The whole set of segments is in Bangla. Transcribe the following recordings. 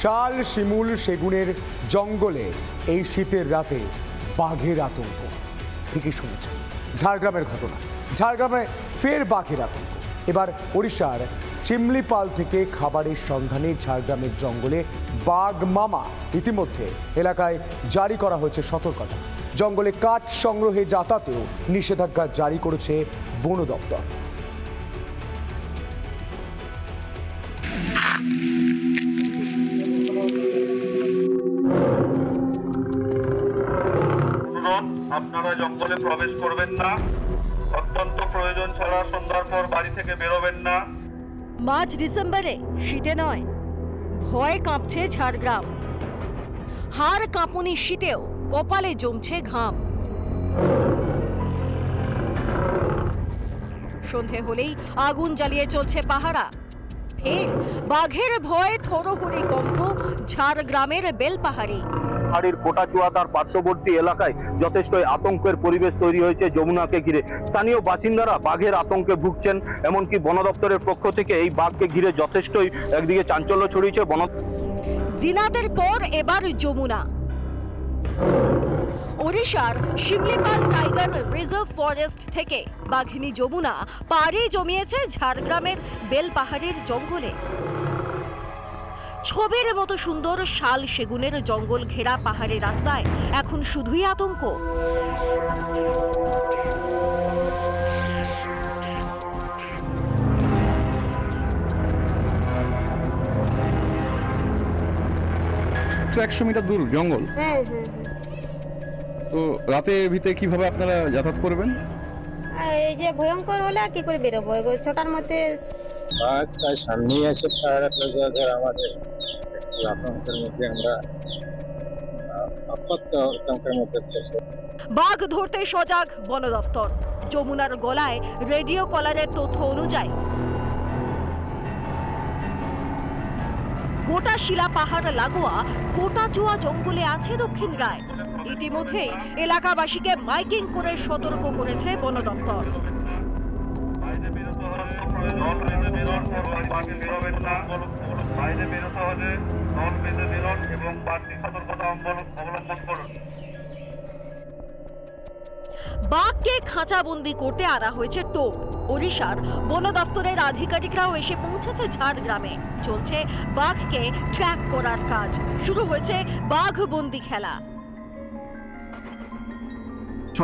শাল শিমুল সেগুনের জঙ্গলে এই শীতের রাতে বাঘের আতঙ্ক। ঠিকই শুনেছেন, ঝাড়গ্রামের ঘটনা। ঝাড়গ্রামে ফের বাঘের আতঙ্ক। এবার ওড়িশার শিমলিপাল থেকে খাবারের সন্ধানে ঝাড়গ্রামের জঙ্গলে বাঘ মামা। ইতিমধ্যে এলাকায় জারি করা হয়েছে সতর্কতা। জঙ্গলে কাঠ সংগ্রহে যাতায়াতেও নিষেধাজ্ঞা জারি করেছে বন দপ্তর। আপনারা জঙ্গলে প্রবেশ করবেন না, অত্যন্ত প্রয়োজন ছাড়া সন্ধ্যার পর বাড়ি থেকে বেরোবেন না। মার্চ ডিসেম্বরে শীতে নয়, ভয়ে কাঁপছে ঝাড়গ্রাম। হাড় কাঁপুনি শীতেও কপালে জমছে ঘাম। সন্ধে হলেই আগুন জ্বালিয়ে চলছে পাহারা। ফের বাঘের ভয়ে থরহরি কম্প ঝাড়গ্রামের বেলপাহাড়ি। পাহাড়ির কোটাচুয়া তার পার্শ্ববর্তী এলাকায় যথেষ্ট আতঙ্কের পরিবেশ তৈরি হয়েছে যমুনাকে ঘিরে। স্থানীয় বাসিন্দারা বাঘের আতঙ্কে ভুগছেন। এমনকি বন দপ্তরের পক্ষ থেকে এই বাঘকে ঘিরে যথেষ্টই একদিকে চাঞ্চল্য ছড়িয়েছে। জিনাদের পর এবার যমুনা। ওড়িশার শিমলিপাল টাইগার রিজার্ভ ফরেস্ট থেকে বাঘিনী যমুনা পাড়ি জমিয়েছে ঝাড়গ্রামের বেলপাহাড়ির জঙ্গলে। ছবির মতো সুন্দর শাল সেগুনের জঙ্গল ঘেরা পাহাড়ের রাস্তায় এখন শুধুই আতঙ্ক। তো 100 মিটার দূর জঙ্গল। তো রাতে ভিতরে কিভাবে আপনারা যাতায়াত করবেন? এই যে ভয়ঙ্কর হলে আর কি করে বেরোবো? 6টার মধ্যে প্রায় সামনেই আছে। আমাদের আতঙ্কের মধ্যে আমরা আতঙ্কের মধ্যে। বাঘ ধরতে সজাগ বন দপ্তর। যমুনার গলায় রেডিও কলারের তথ্য অনুযায়ী গোটা শিলা পাহাড় লাগোয়া কোটাচুয়া জঙ্গলে আছে দক্ষিণ রায়। ইতিমধ্যেই এলাকাবাসীকে মাইকিং করে সতর্ক করেছে বন দপ্তর। বাঘকে খাঁচাবন্দি করতে আনা হয়েছে টোপ। ওড়িশার বন দপ্তরের আধিকারিকরাও এসে পৌঁছেছে ঝাড়গ্রামে। চলছে বাঘকে ট্র্যাক করার কাজ। শুরু হয়েছে বাঘবন্দি খেলা।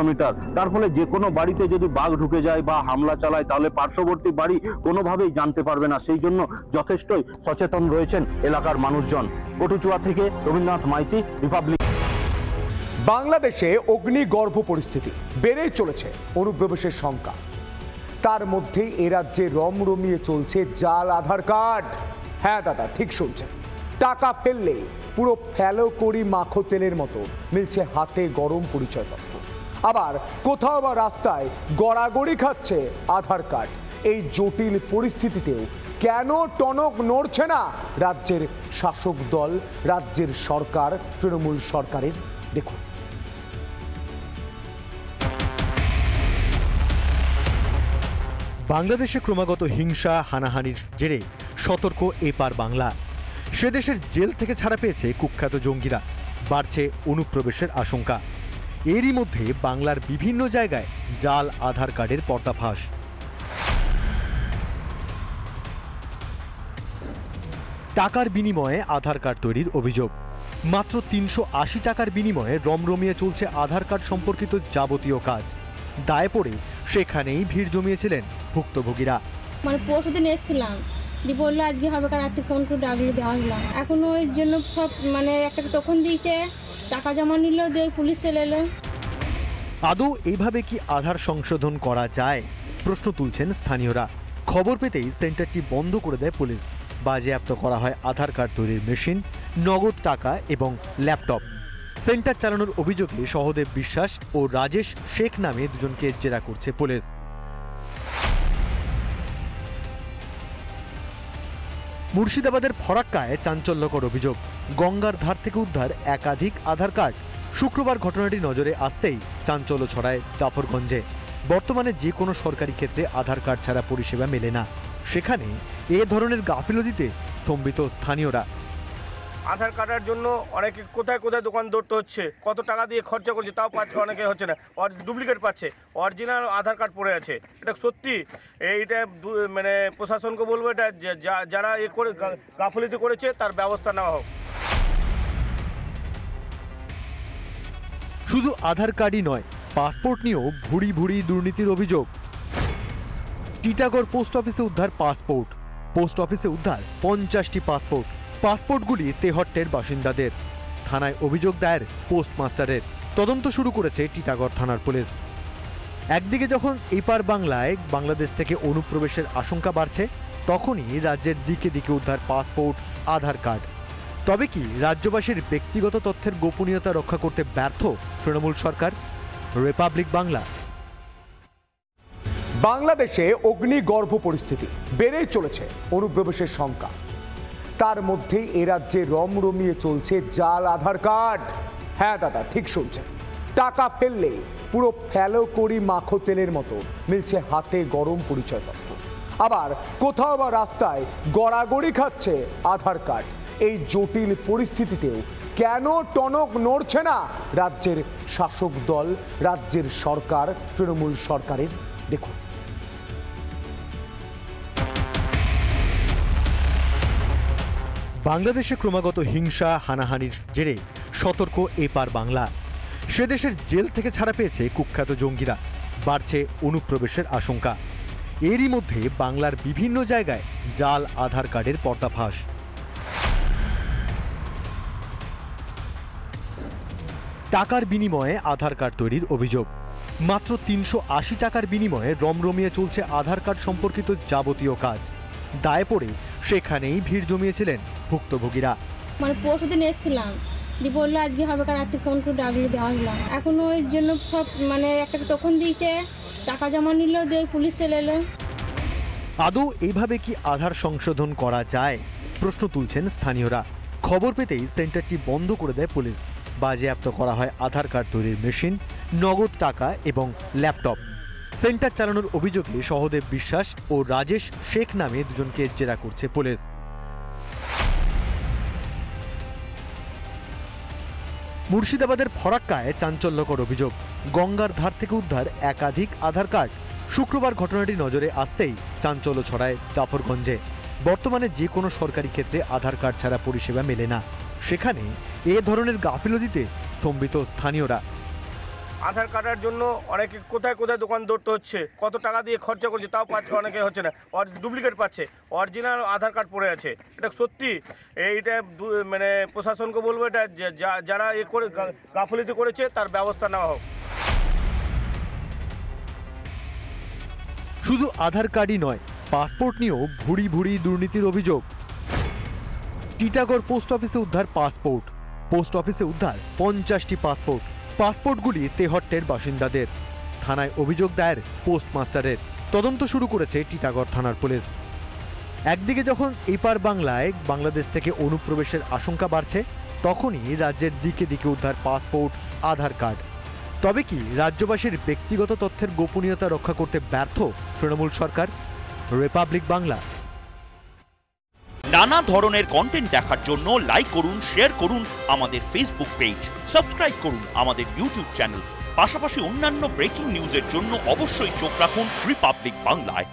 মিটার, তার ফলে যে কোনো বাড়িতে যদি বাঘ ঢুকে যায় বা হামলা চালায় তাহলে পার্শ্ববর্তী বাড়ি কোনোভাবেই জানতে পারবে না। সেই জন্য যথেষ্টই সচেতন রয়েছেন এলাকার মানুষজন। কটুচুয়া থেকে রবীন্দ্রনাথ মাইতি, রিপাবলিক। বাংলাদেশে অগ্নিগর্ভ পরিস্থিতি বেড়েই চলেছে, অনুপ্রবেশের সংখ্যা। তার মধ্যে এ রাজ্যে রমরমিয়ে চলছে জাল আধার কার্ড। হ্যাঁ দাদা, ঠিক শুনছেন। টাকা ফেললে পুরো ফেলো করি মাখো তেলের মতো মিলছে হাতে গরম পরিচয়পত্র। আবার কোথাও বা রাস্তায় গড়াগড়ি খাচ্ছে আধার কার্ড। এই জটিল পরিস্থিতিতেও কেন টনক নড়ছে না রাজ্যের শাসক দল, রাজ্যের সরকার, তৃণমূল সরকারের? দেখুন। বাংলাদেশে ক্রমাগত হিংসা হানাহানির জেরে সতর্ক এপার বাংলা। সে দেশের জেল থেকে ছাড়া পেয়েছে কুখ্যাত জঙ্গিরা। বাড়ছে অনুপ্রবেশের আশঙ্কা। এরই মধ্যে বাংলার বিভিন্ন জায়গায় জাল আধার কার্ডের পর্দাফাঁস। টাকার বিনিময়ে আধার কার্ড তৈরির অভিযোগ। মাত্র 380 টাকার বিনিময়ে রমরমিয়ে চলছে আধার কার্ড সম্পর্কিত যাবতীয় কাজ। দায়ে পড়ে সেখানেই ভিড় জমিয়েছিলেন ভুক্তভোগীরা। পরশুদিন এসেছিলাম, বললো আজকে হবে, রাতে ফোন করে ডাকলে দেওয়া হলাম। এখন ওই জন্য সব একটা টোকন দিয়েছে, টাকা জমা নিল, যে পুলিশ চলে এলো। আদৌ এইভাবে কি আধার সংশোধন করা যায়? প্রশ্ন তুলছেন স্থানীয়রা। খবর পেতেই সেন্টারটি বন্ধ করে দেয় পুলিশ। বাজেয়াপ্ত করা হয় আধার কার্ড তৈরির মেশিন, নগদ টাকা এবং ল্যাপটপ। সেন্টার চালানোর অভিযোগে সহদেব বিশ্বাস ও রাজেশ শেখ নামে দুজনকে জেরা করছে পুলিশ। মুর্শিদাবাদের ফরাক্কায় চাঞ্চল্যকর অভিযোগ। গঙ্গার ধার থেকে উদ্ধার একাধিক আধার কার্ড। শুক্রবার ঘটনাটি নজরে আসতেই চাঞ্চল্য ছড়ায় জাফরগঞ্জে। বর্তমানে যে কোনো সরকারি ক্ষেত্রে আধার কার্ড ছাড়া পরিষেবা মেলে না। সেখানে এ ধরনের গাফিলতিতে স্তম্ভিত স্থানীয়রা। আধার কার্ডের জন্য অনেকে কোথায় কোথায় দোকান দৌড়তে হচ্ছে, কত টাকা দিয়ে খরচা করছে তাও পাচ্ছে, অনেকে হচ্ছে না, ডুপ্লিকেট পাচ্ছে, অরিজিনাল আধার কার্ড পড়ে আছে। এটা সত্যি, এইটা মানে প্রশাসনকে বলবো এটা যারা এ করে গাফিলতি করেছে তার ব্যবস্থা নেওয়া হোক। শুধু আধার কার্ডই নয়, পাসপোর্ট নিয়েও ভুড়ি ভুড়ি দুর্নীতির অভিযোগ। টিটাগড় পোস্ট অফিসে উদ্ধার পাসপোর্ট, পোস্ট অফিসে উদ্ধার 50টি পাসপোর্ট। পাসপোর্টগুলি তেহট্টের বাসিন্দাদের। থানায় অভিযোগ দায়ের পোস্টমাস্টারের। তদন্ত শুরু করেছে টিটাগড় থানার পুলিশ। একদিকে যখন এপার বাংলায় বাংলাদেশ থেকে অনুপ্রবেশের আশঙ্কা বাড়ছে, তখনই রাজ্যের দিকে দিকে উদ্ধার পাসপোর্ট, আধার কার্ড। তবে কি রাজ্যবাসীর ব্যক্তিগত তথ্যের গোপনীয়তা রক্ষা করতে ব্যর্থ তৃণমূল সরকার? রিপাবলিক বাংলা। বাংলাদেশে অগ্নিগর্ভ পরিস্থিতি, বেড়েই চলেছে অনুপ্রবেশের শঙ্কা। তার মধ্যেই এ রাজ্যে রমরমিয়ে চলছে জাল আধার কার্ড। হ্যাঁ দাদা, ঠিক শুনছেন। টাকা ফেললে পুরো ফেলো করি মাখো তেলের মতো মিলছে হাতে গরম পরিচয়পত্র। আবার কোথাও বা রাস্তায় গড়াগড়ি খাচ্ছে আধার কার্ড। এই জটিল পরিস্থিতিতেও কেন টনক নড়ছে না রাজ্যের শাসক দল, রাজ্যের সরকার, তৃণমূল সরকারের? দেখুন। বাংলাদেশে ক্রমাগত হিংসা হানাহানির জেরে সতর্ক এপার বাংলা। সে দেশের জেল থেকে ছাড়া পেয়েছে কুখ্যাত জঙ্গিরা। বাড়ছে অনুপ্রবেশের আশঙ্কা। এরই মধ্যে বাংলার বিভিন্ন জায়গায় জাল আধার কার্ডের পর্দাফাঁস। টাকার বিনিময়ে আধার কার্ড তৈরির অভিযোগ। মাত্র 380 টাকার বিনিময়ে রমরমিয়ে চলছে আধার কার্ড সম্পর্কিত যাবতীয় কাজ। দায়ে পড়ে সেখানেই ভিড় জমিয়েছিলেন ভুক্তভোগীরা। মানে পরশুদিন এসেছিলাম, দিয়ে বললো আজকে হবে, কার রাত্রে ফোন করে ডাকলে দেওয়া হলাম। এখন ওই জন্য সব মানে একটা টোকন দিয়েছে, টাকা জমা নিল, দিয়ে পুলিশ চলে এলো। আদৌ এইভাবে কি আধার সংশোধন করা যায়? প্রশ্ন তুলছেন স্থানীয়রা। খবর পেতেই সেন্টারটি বন্ধ করে দেয় পুলিশ। বাজেয়াপ্ত করা হয় আধার কার্ড তৈরির মেশিন, নগদ টাকা এবং ল্যাপটপ। সেন্টার চালানোর অভিযোগে সহদেব বিশ্বাস ও রাজেশ শেখ নামে দুজনকে জেরা করছে পুলিশ। মুর্শিদাবাদের ফরাক্কায় চাঞ্চল্যকর অভিযোগ। গঙ্গার ধার থেকে উদ্ধার একাধিক আধার কার্ড। শুক্রবার ঘটনাটি নজরে আসতেই চাঞ্চল্য ছড়ায় জাফরগঞ্জে। বর্তমানে যে কোনো সরকারি ক্ষেত্রে আধার কার্ড ছাড়া পরিষেবা মেলে না। সেখানে এ ধরনের গাফিলতিতে স্তম্ভিত স্থানীয়রা। আধার কার্ডের জন্য অনেকে কোথায় কোথায় দোকান দৌড়তে হচ্ছে, কত টাকা দিয়ে খরচা করছে তাও পাচ্ছে, অনেকে হচ্ছে না, ডুপ্লিকেট পাচ্ছে, অরিজিনাল আধার কার্ড পড়ে আছে। এটা সত্যি, এইটা মানে প্রশাসনকে বলবো এটা যারা এ করে গাফিলতি করেছে তার ব্যবস্থা নেওয়া হোক। শুধু আধার কার্ডই নয়, পাসপোর্ট নিয়েও ভুড়ি ভুড়ি দুর্নীতির অভিযোগ। টিটাগড় পোস্ট অফিসে উদ্ধার পাসপোর্ট, পোস্ট অফিসে উদ্ধার 50টি পাসপোর্ট। পাসপোর্টগুলি তেহট্টের বাসিন্দাদের। থানায় অভিযোগ দায়ের পোস্টমাস্টারের। তদন্ত শুরু করেছে টিটাগড় থানার পুলিশ। একদিকে যখন এপার বাংলায় বাংলাদেশ থেকে অনুপ্রবেশের আশঙ্কা বাড়ছে, তখনই রাজ্যের দিকে দিকে উদ্ধার পাসপোর্ট, আধার কার্ড। তবে কি রাজ্যবাসীর ব্যক্তিগত তথ্যের গোপনীয়তা রক্ষা করতে ব্যর্থ তৃণমূল সরকার? রিপাবলিক বাংলা। নানা ধরনের কন্টেন্ট দেখার জন্য লাইক করুন, শেয়ার করুন আমাদের ফেসবুক পেজ, সাবস্ক্রাইব করুন আমাদের ইউটিউব চ্যানেল। পাশাপাশি অন্যান্য ব্রেকিং নিউজের জন্য অবশ্যই চোখ রাখুন রিপাবলিক বাংলায়।